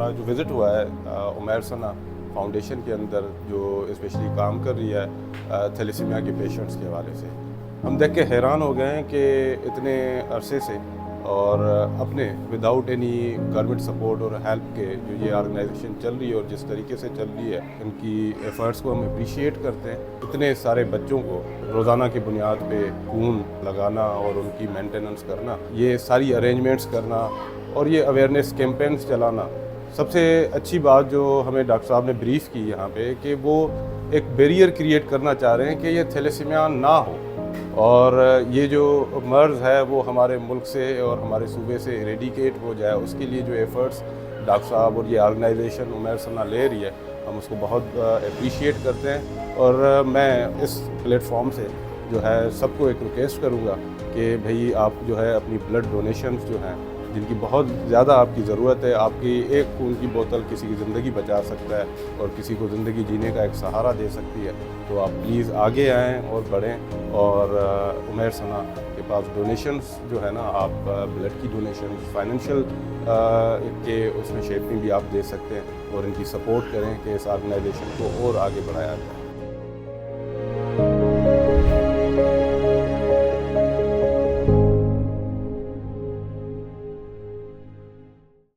ہمارا جو وزٹ ہوا ہے عمیر ثنا فاؤنڈیشن کے اندر جو اسپیشلی کام کر رہی ہے تھیلیسیمیا کے پیشنٹس کے حوالے سے، ہم دیکھ کے حیران ہو گئے ہیں کہ اتنے عرصے سے اور اپنے وداؤٹ اینی گورنمنٹ سپورٹ اور ہیلپ کے جو یہ آرگنائزیشن چل رہی ہے اور جس طریقے سے چل رہی ہے، ان کی ایفرٹس کو ہم اپریشیٹ کرتے ہیں۔ اتنے سارے بچوں کو روزانہ کی بنیاد پہ خون لگانا اور ان کی مینٹیننس کرنا، یہ ساری ارینجمنٹس کرنا اور یہ اویئرنیس کیمپینز چلانا، سب سے اچھی بات جو ہمیں ڈاکٹر صاحب نے بریف کی یہاں پہ کہ وہ ایک بیریئر کریٹ کرنا چاہ رہے ہیں کہ یہ تھیلیسیمیا نہ ہو اور یہ جو مرض ہے وہ ہمارے ملک سے اور ہمارے صوبے سے ایریڈیکیٹ ہو جائے۔ اس کے لیے جو ایفرٹس ڈاکٹر صاحب اور یہ آرگنائزیشن عمیر ثنا لے رہی ہے، ہم اس کو بہت اپریشیٹ کرتے ہیں۔ اور میں اس پلیٹ فارم سے جو ہے سب کو ایک ریکویسٹ کروں گا کہ بھئی آپ جو ہے اپنی بلڈ ڈونیشنز جو ہیں، جن کی بہت زیادہ آپ کی ضرورت ہے، آپ کی ایک خون کی بوتل کسی کی زندگی بچا سکتا ہے اور کسی کو زندگی جینے کا ایک سہارا دے سکتی ہے، تو آپ پلیز آگے آئیں اور بڑھیں اور عمیر ثنا کے پاس ڈونیشنز جو ہے نا، آپ بلڈ کی ڈونیشنز، فائنینشیل کے اس میں شیپ میں بھی آپ دے سکتے ہیں اور ان کی سپورٹ کریں کہ اس آرگنائزیشن کو اور آگے بڑھایا جائے۔